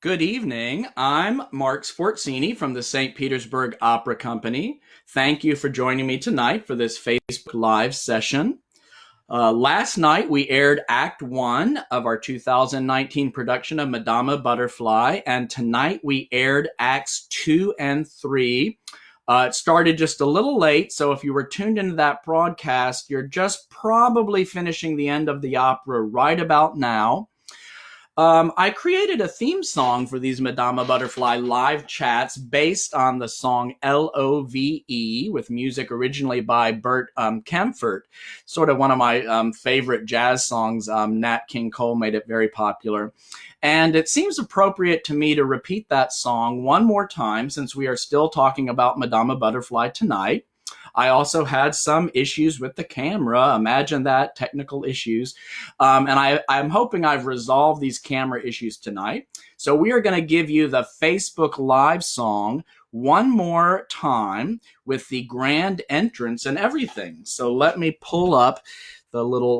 Good evening. I'm Mark Sforzini from the St Petersburg Opera Company. Thank you for joining me tonight for this Facebook Live session. Last night we aired Act 1 of our 2019 production of Madama Butterfly, and tonight we aired Acts 2 and 3. It started just a little late, so if you were tuned into that broadcast, you're just probably finishing the end of the opera right about now. I created a theme song for these Madama Butterfly live chats based on the song Love, with music originally by Bert Kaempfert, sort of one of my favorite jazz songs. Nat King Cole made it very popular. And it seems appropriate to me to repeat that song one more time since we are still talking about Madama Butterfly tonight. I also had some issues with the camera. Imagine that, technical issues. And I'm hoping I've resolved these camera issues tonight. So we are going to give you the Facebook Live song one more time with the grand entrance and everything. So let me pull up the little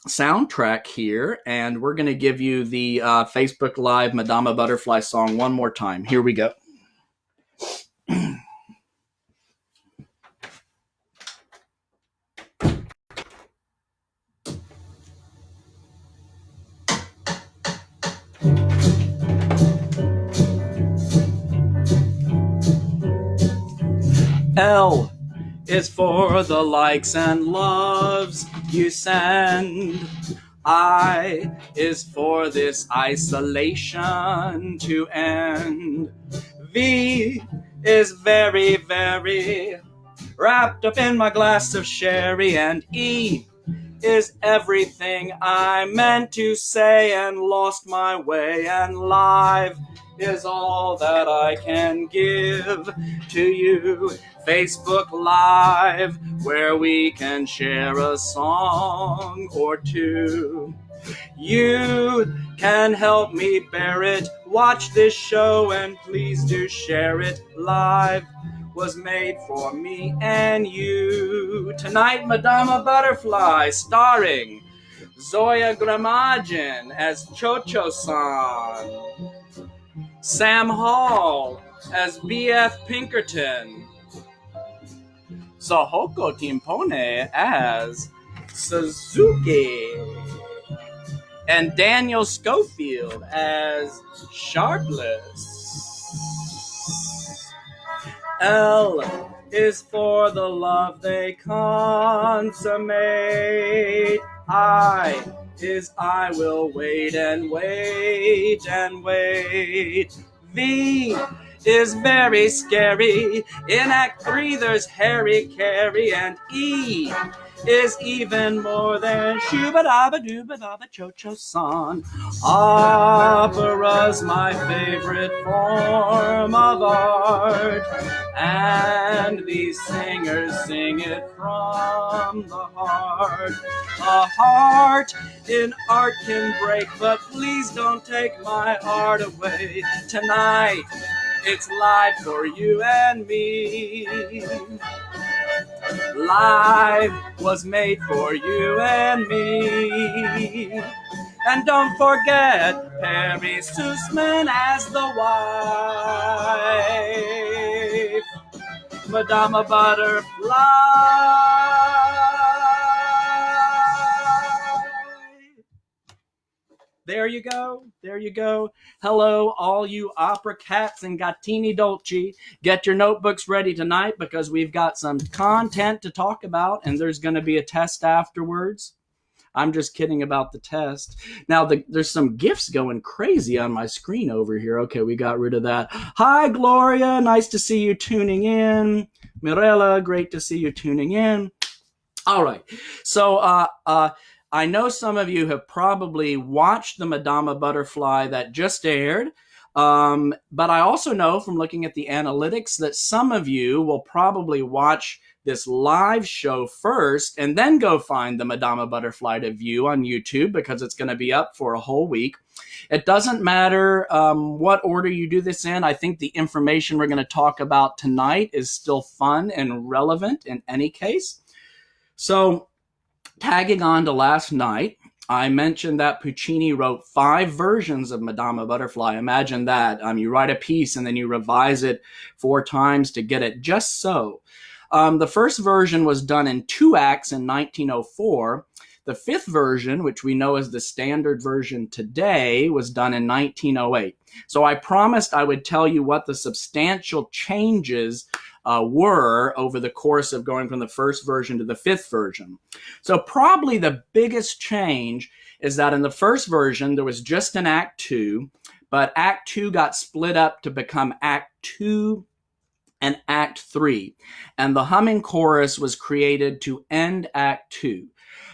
soundtrack here, and we're going to give you the Facebook Live Madama Butterfly song one more time. Here we go. L is for the likes and loves you send. I is for this isolation to end. V is very, very wrapped up in my glass of sherry. And E is everything I meant to say and lost my way. And live is all that I can give to you. Facebook Live, where we can share a song or two. You can help me bear it. Watch this show and please do share it. Live was made for me and you. Tonight, Madama Butterfly, starring Zoya Gramagin as Cho-Cho-san, Sam Hall as B.F. Pinkerton, Sahoko Timpone as Suzuki, and Daniel Schofield as Sharpless. L is for the love they consummate. I is I will wait and wait and wait. V is very scary. In Act 3 there's Harry Carey. And E is even more than shoo-ba-da-ba-doo-ba-da-ba cho-cho-san. Opera's my favorite form of art, and these singers sing it from the heart. A heart in art can break, but please don't take my heart away. Tonight it's live for you and me. Live was made for you and me. And don't forget Perry Sussman as the wife, Madama Butterfly. There you go. There you go. Hello, all you opera cats and gattini dolci. Get your notebooks ready tonight because we've got some content to talk about, and there's going to be a test afterwards. I'm just kidding about the test. Now, there's some GIFs going crazy on my screen over here. Okay, we got rid of that. Hi, Gloria. Nice to see you tuning in. Mirella, great to see you tuning in. All right. So, I know some of you have probably watched the Madama Butterfly that just aired, but I also know from looking at the analytics that some of you will probably watch this live show first and then go find the Madama Butterfly to view on YouTube because it's going to be up for a whole week. It doesn't matter what order you do this in. I think the information we're going to talk about tonight is still fun and relevant in any case. So, tagging on to last night, I mentioned that Puccini wrote 5 versions of Madama Butterfly. Imagine that. You write a piece and then you revise it 4 times to get it just so. The first version was done in 2 acts in 1904. The 5th version, which we know as the standard version today, was done in 1908. So I promised I would tell you what the substantial changes were over the course of going from the first version to the 5th version. So probably the biggest change is that in the first version, there was just an Act 2, but Act 2 got split up to become Act 2 and Act 3. And the humming chorus was created to end Act 2.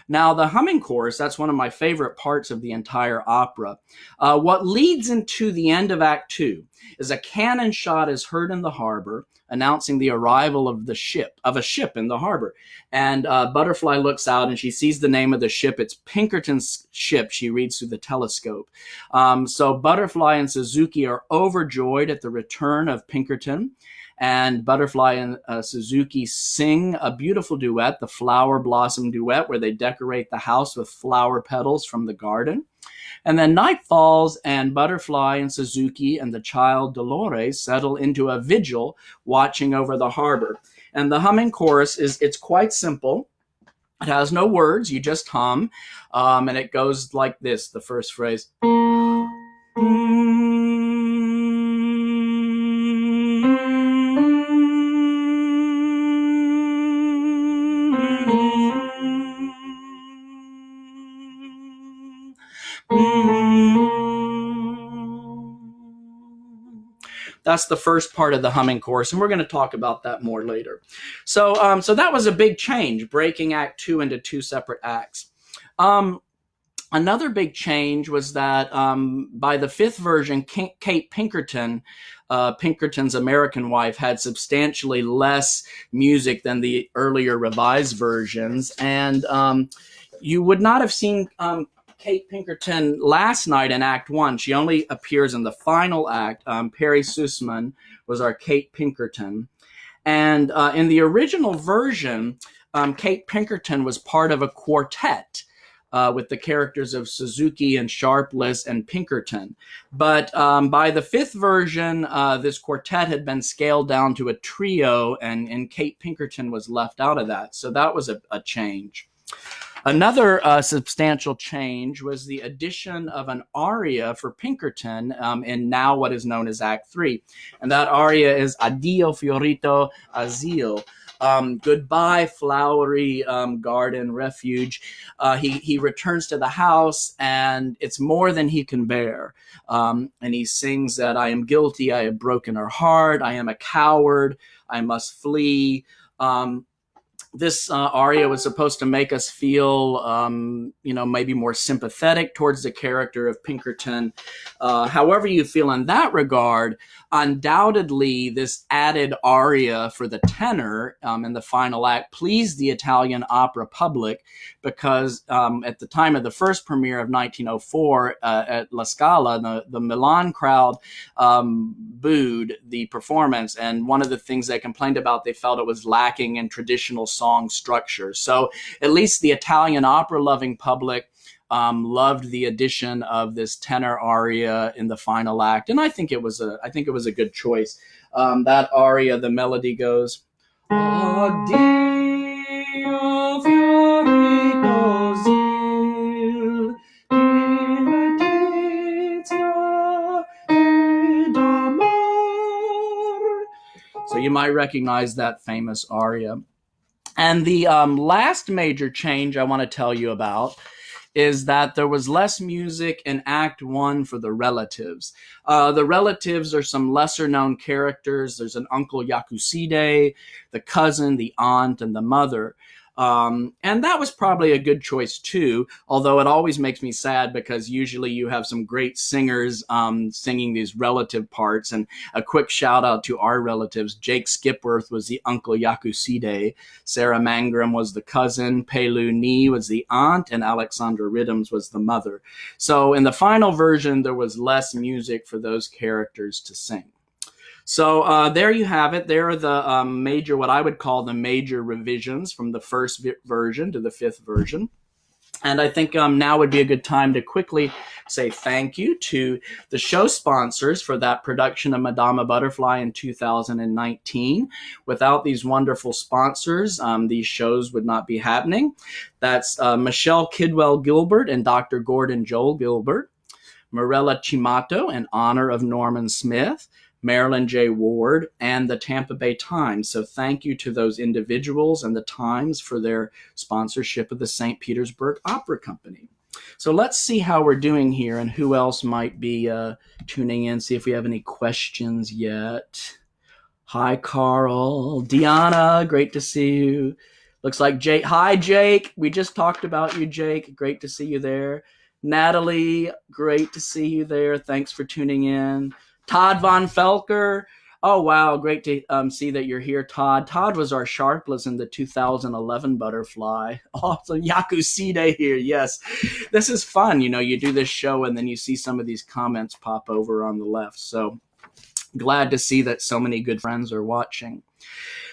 Now, the humming chorus, that's one of my favorite parts of the entire opera. What leads into the end of Act 2 is a cannon shot is heard in the harbor, announcing the arrival of a ship in the harbor. And Butterfly looks out and she sees the name of the ship. It's Pinkerton's ship. She reads through the telescope. So Butterfly and Suzuki are overjoyed at the return of Pinkerton. And Butterfly and Suzuki sing a beautiful duet, the Flower Blossom Duet, where they decorate the house with flower petals from the garden. And then night falls, and Butterfly and Suzuki and the child Dolores settle into a vigil watching over the harbor. And the humming chorus it's quite simple. It has no words, you just hum. And it goes like this, the first phrase. That's the first part of the humming chorus, and we're going to talk about that more later. So that was a big change, breaking Act 2 into 2 separate acts. Another big change was that by the 5th version, Kate Pinkerton, Pinkerton's American wife, had substantially less music than the earlier revised versions, and you would not have seen Kate Pinkerton last night in Act 1. She only appears in the final act. Perry Sussman was our Kate Pinkerton. And in the original version, Kate Pinkerton was part of a quartet with the characters of Suzuki and Sharpless and Pinkerton. But by the 5th version, this quartet had been scaled down to a trio, and Kate Pinkerton was left out of that. So that was a change. Another substantial change was the addition of an aria for Pinkerton in now what is known as Act 3. And that aria is Addio Fiorito Asile. Goodbye, flowery garden refuge. He returns to the house, and it's more than he can bear. And he sings that I am guilty, I have broken her heart, I am a coward, I must flee. This aria was supposed to make us feel, maybe more sympathetic towards the character of Pinkerton. However you feel in that regard, undoubtedly this added aria for the tenor in the final act pleased the Italian opera public because at the time of the first premiere of 1904 at La Scala, the Milan crowd booed the performance. And one of the things they complained about, they felt it was lacking in traditional song structure. So at least the Italian opera-loving public loved the addition of this tenor aria in the final act, and I think it was a good choice. That aria, the melody goes, Addio fiorito sil, dilettizia ed amor. So you might recognize that famous aria. And the last major change I want to tell you about is that there was less music in Act 1 for the relatives. The relatives are some lesser-known characters. There's an Uncle Yakuside, the cousin, the aunt, and the mother. And that was probably a good choice too, although it always makes me sad because usually you have some great singers singing these relative parts. And a quick shout out to our relatives. Jake Skipworth was the Uncle Yakuside, Sarah Mangrum was the cousin, Pelu Ni was the aunt, and Alexandra Riddims was the mother. So in the final version, there was less music for those characters to sing. So there you have it. There are the what I would call the major revisions from the first version to the 5th version. And I think now would be a good time to quickly say thank you to the show sponsors for that production of Madama Butterfly in 2019. Without these wonderful sponsors, these shows would not be happening. That's Michelle Kidwell Gilbert and Dr. Gordon Joel Gilbert, Morella Chimato in honor of Norman Smith, Marilyn J. Ward, and the Tampa Bay Times. So thank you to those individuals and the Times for their sponsorship of the St. Petersburg Opera Company. So let's see how we're doing here and who else might be tuning in, see if we have any questions yet. Hi, Carl. Diana, great to see you. Looks like Jake. Hi, Jake. We just talked about you, Jake. Great to see you there. Natalie, great to see you there. Thanks for tuning in. Todd Von Felker. Oh, wow. Great to see that you're here, Todd. Todd was our sharpless in the 2011 Butterfly. Awesome. Yakuside here. Yes. This is fun. You know, you do this show and then you see some of these comments pop over on the left. So glad to see that so many good friends are watching.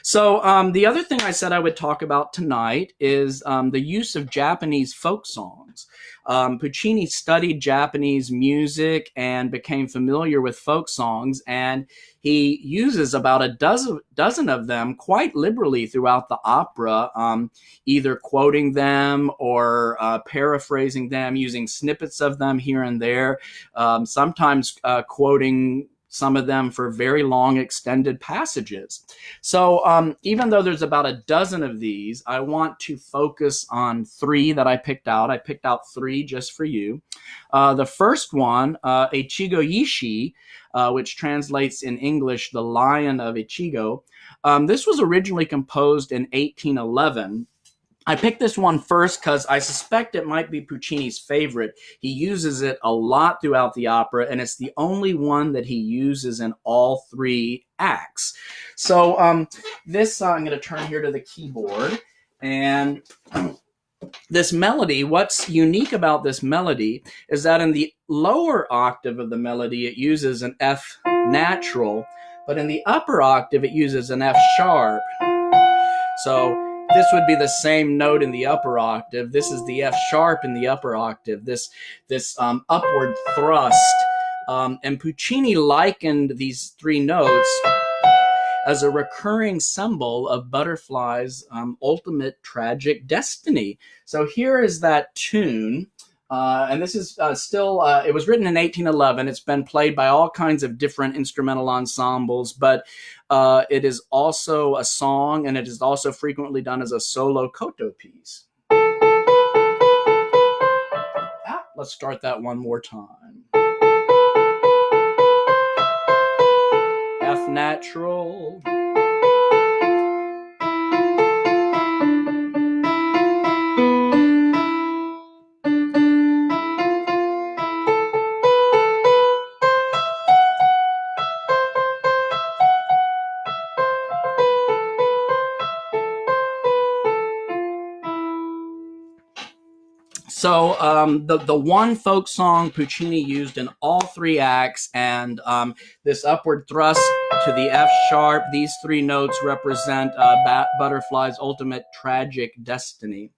So the other thing I said I would talk about tonight is the use of Japanese folk songs. Puccini studied Japanese music and became familiar with folk songs, and he uses about a dozen of them quite liberally throughout the opera, either quoting them or paraphrasing them, using snippets of them here and there, sometimes quoting some of them for very long extended passages. So even though there's about a dozen of these, I want to focus on three that I picked out. I picked out three just for you. The first one, Ichigo Yishi, which translates in English, the Lion of Ichigo. This was originally composed in 1811. I picked this one first because I suspect it might be Puccini's favorite. He uses it a lot throughout the opera, and it's the only one that he uses in all three acts. So this, I'm going to turn here to the keyboard, and this melody, what's unique about this melody is that in the lower octave of the melody, it uses an F natural, but in the upper octave, it uses an F sharp. So this would be the same note in the upper octave. This is the F sharp in the upper octave, this upward thrust. And Puccini likened these three notes as a recurring symbol of Butterfly's ultimate tragic destiny. So here is that tune. And this is still, it was written in 1811. It's been played by all kinds of different instrumental ensembles, but it is also a song, and it is also frequently done as a solo koto piece. Let's start that one more time. F natural. So the one folk song Puccini used in all three acts, and this upward thrust to the F sharp, these three notes represent Butterfly's ultimate tragic destiny.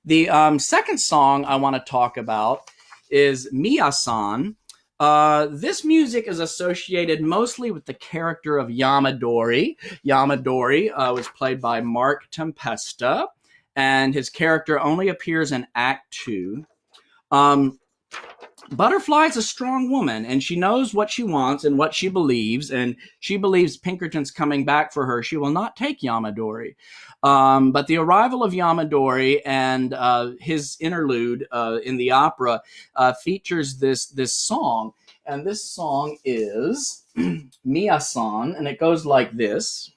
The second song I want to talk about is Mia-san. This music is associated mostly with the character of Yamadori. Yamadori was played by Mark Tempesta, and his character only appears in Act 2. Butterfly is a strong woman, and she knows what she wants and what she believes, and she believes Pinkerton's coming back for her. She will not take Yamadori. But the arrival of Yamadori and his interlude in the opera features this song, and this song is Mia-san, and it goes like this.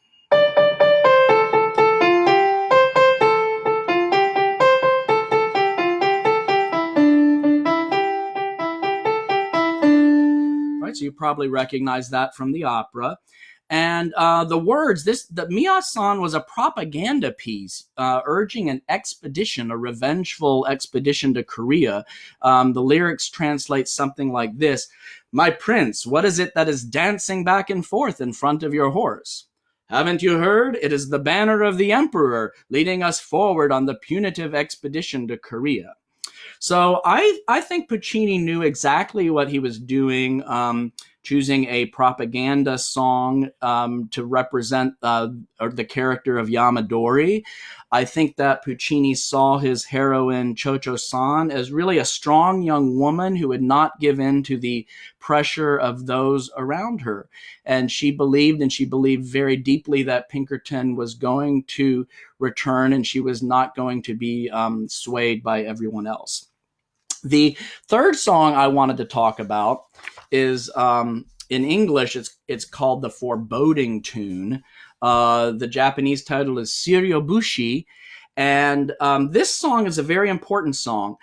So you probably recognize that from the opera. And the words, the Mia-san was a propaganda piece urging an expedition, a revengeful expedition to Korea. The lyrics translate something like this: "My prince, what is it that is dancing back and forth in front of your horse? Haven't you heard? It is the banner of the emperor leading us forward on the punitive expedition to Korea." So I think Puccini knew exactly what he was doing, choosing a propaganda song to represent the character of Yamadori. I think that Puccini saw his heroine Cho-Cho-san as really a strong young woman who would not give in to the pressure of those around her. And she believed very deeply that Pinkerton was going to return and she was not going to be swayed by everyone else. The third song I wanted to talk about is in English, it's called the Foreboding Tune. The Japanese title is Shiryobushi, and this song is a very important song.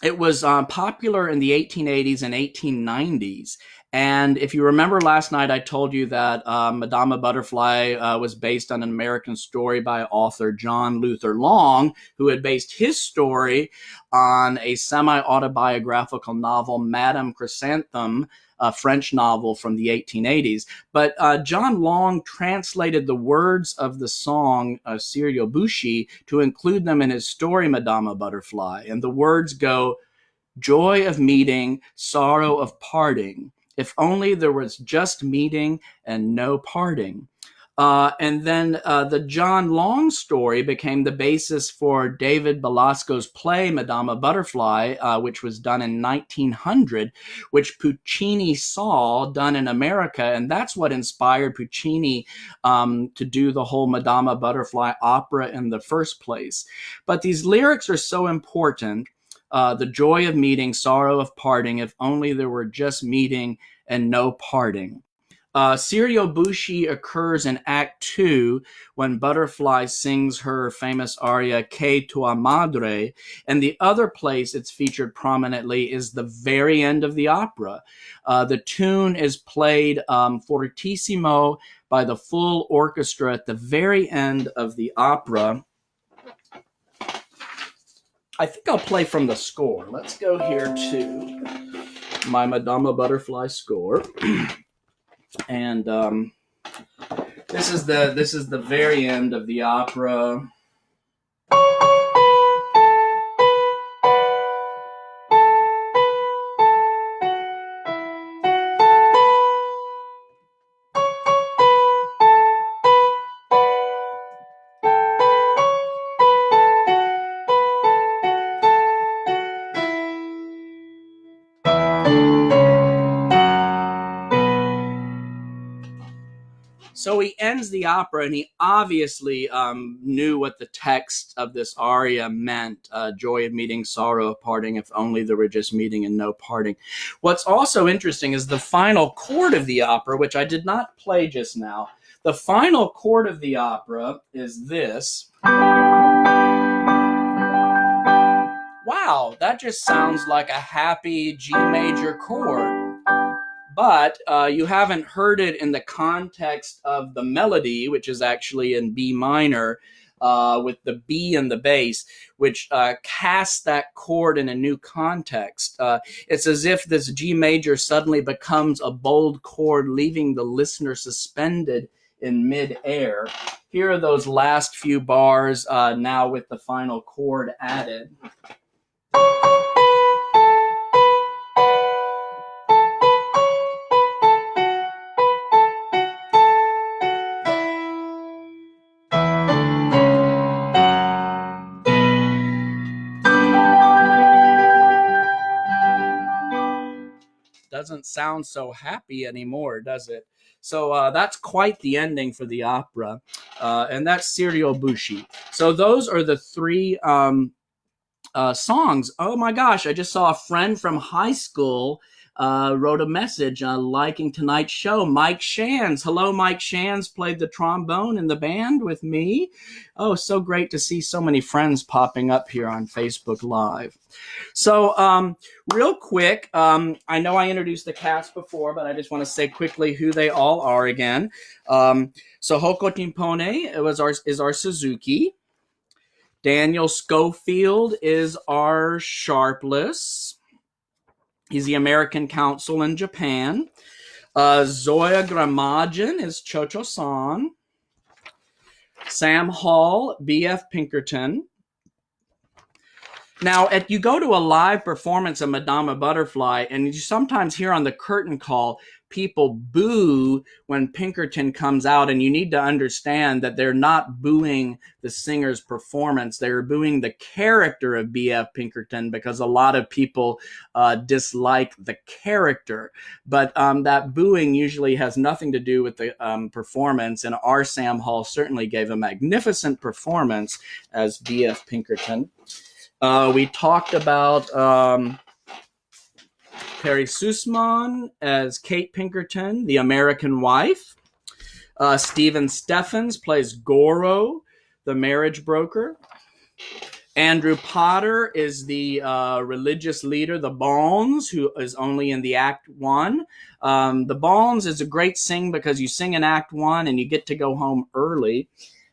It was popular in the 1880s and 1890s. And if you remember last night, I told you that Madama Butterfly was based on an American story by author John Luther Long, who had based his story on a semi-autobiographical novel, Madame Chrysanthème, a French novel from the 1880s. But John Long translated the words of the song Shiryobushi to include them in his story, Madama Butterfly. And the words go, joy of meeting, sorrow of parting. If only there was just meeting and no parting. And then the John Long story became the basis for David Belasco's play Madama Butterfly, which was done in 1900, which Puccini saw done in America. And that's what inspired Puccini to do the whole Madama Butterfly opera in the first place. But these lyrics are so important. The joy of meeting, sorrow of parting, if only there were just meeting and no parting. Shiryobushi occurs in Act 2 when Butterfly sings her famous aria Que tua madre, and the other place it's featured prominently is the very end of the opera. The tune is played fortissimo by the full orchestra at the very end of the opera. I think I'll play from the score. Let's go here to my Madama Butterfly score. And this is the very end of the opera. So he ends the opera, and he obviously knew what the text of this aria meant, joy of meeting, sorrow of parting, if only there were just meeting and no parting. What's also interesting is the final chord of the opera, which I did not play just now. The final chord of the opera is this. Wow, that just sounds like a happy G major chord. But you haven't heard it in the context of the melody, which is actually in B minor, with the B and the bass, which casts that chord in a new context. It's as if this G major suddenly becomes a bold chord, leaving the listener suspended in midair. Here are those last few bars now with the final chord added. Doesn't sound so happy anymore, does it? So that's quite the ending for the opera, and that's Shiryobushi. So those are the three songs. Oh my gosh, I just saw a friend from high school wrote a message liking tonight's show. Mike Shands. Hello, Mike Shands played the trombone in the band with me. Oh, so great to see so many friends popping up here on Facebook Live. So real quick, I know I introduced the cast before, but I just want to say quickly who they all are again. So Hoko Timpone is our Suzuki. Daniel Schofield is our sharpless. He's the American consul in Japan. Zoya Gramajan is Cho-Cho-san. Sam Hall, B.F. Pinkerton. Now, you go to a live performance of Madama Butterfly, and you sometimes hear on the curtain call people boo when Pinkerton comes out, and you need to understand that they're not booing the singer's performance. They're booing the character of B.F. Pinkerton because a lot of people dislike the character. But that booing usually has nothing to do with the performance, and our Sam Hall certainly gave a magnificent performance as B.F. Pinkerton. We talked about Perry Sussman as Kate Pinkerton, the American wife. Stephen Steffens plays Goro, the marriage broker. Andrew Potter is the religious leader, the Balns, who is only in the Act 1. The Balns is a great sing because you sing in Act 1 and you get to go home early.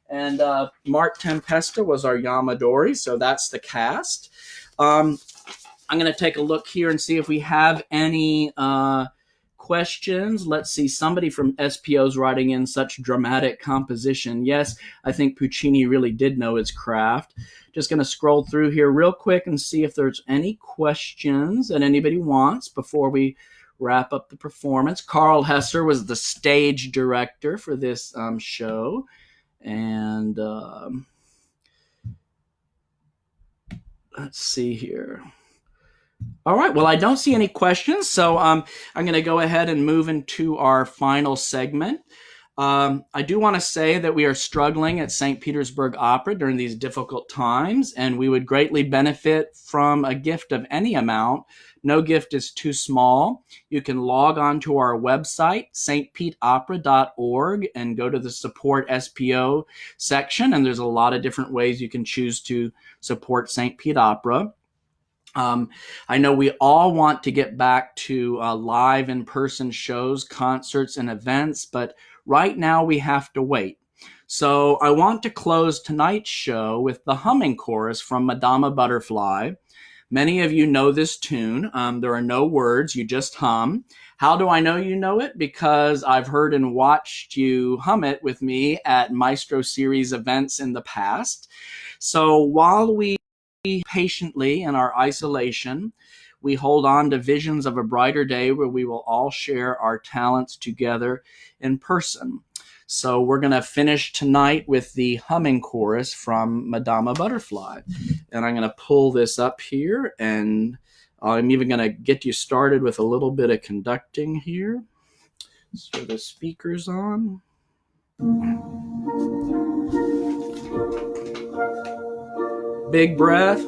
And Mark Tempesta was our Yamadori, so that's the cast. I'm going to take a look here and see if we have any questions. Let's see, somebody from SPO's writing in such dramatic composition. Yes, I think Puccini really did know his craft. Just going to scroll through here real quick and see if there's any questions that anybody wants before we wrap up the performance. Carl Hesser was the stage director for this show. And let's see here. All right. Well, I don't see any questions, so I'm going to go ahead and move into our final segment. I do want to say that we are struggling at St. Petersburg Opera during these difficult times, and we would greatly benefit from a gift of any amount. No gift is too small. You can log on to our website, stpetopera.org, and go to the Support SPO section, and there's a lot of different ways you can choose to support St. Pete Opera. I know we all want to get back to live in-person shows, concerts, and events, but right now we have to wait. So I want to close tonight's show with the humming chorus from Madama Butterfly. Many of you know this tune. There are no words, you just hum. How do I know you know it? Because I've heard and watched you hum it with me at Maestro Series events in the past. So while we patiently in our isolation, we hold on to visions of a brighter day where we will all share our talents together in person. So we're going to finish tonight with the humming chorus from Madama Butterfly. And I'm going to pull this up here, and I'm even going to get you started with a little bit of conducting here. So the speaker's on. Big breath.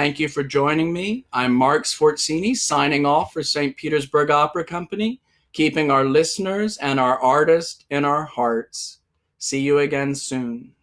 Thank you for joining me. I'm Mark Sforzini, signing off for St. Petersburg Opera Company, keeping our listeners and our artists in our hearts. See you again soon.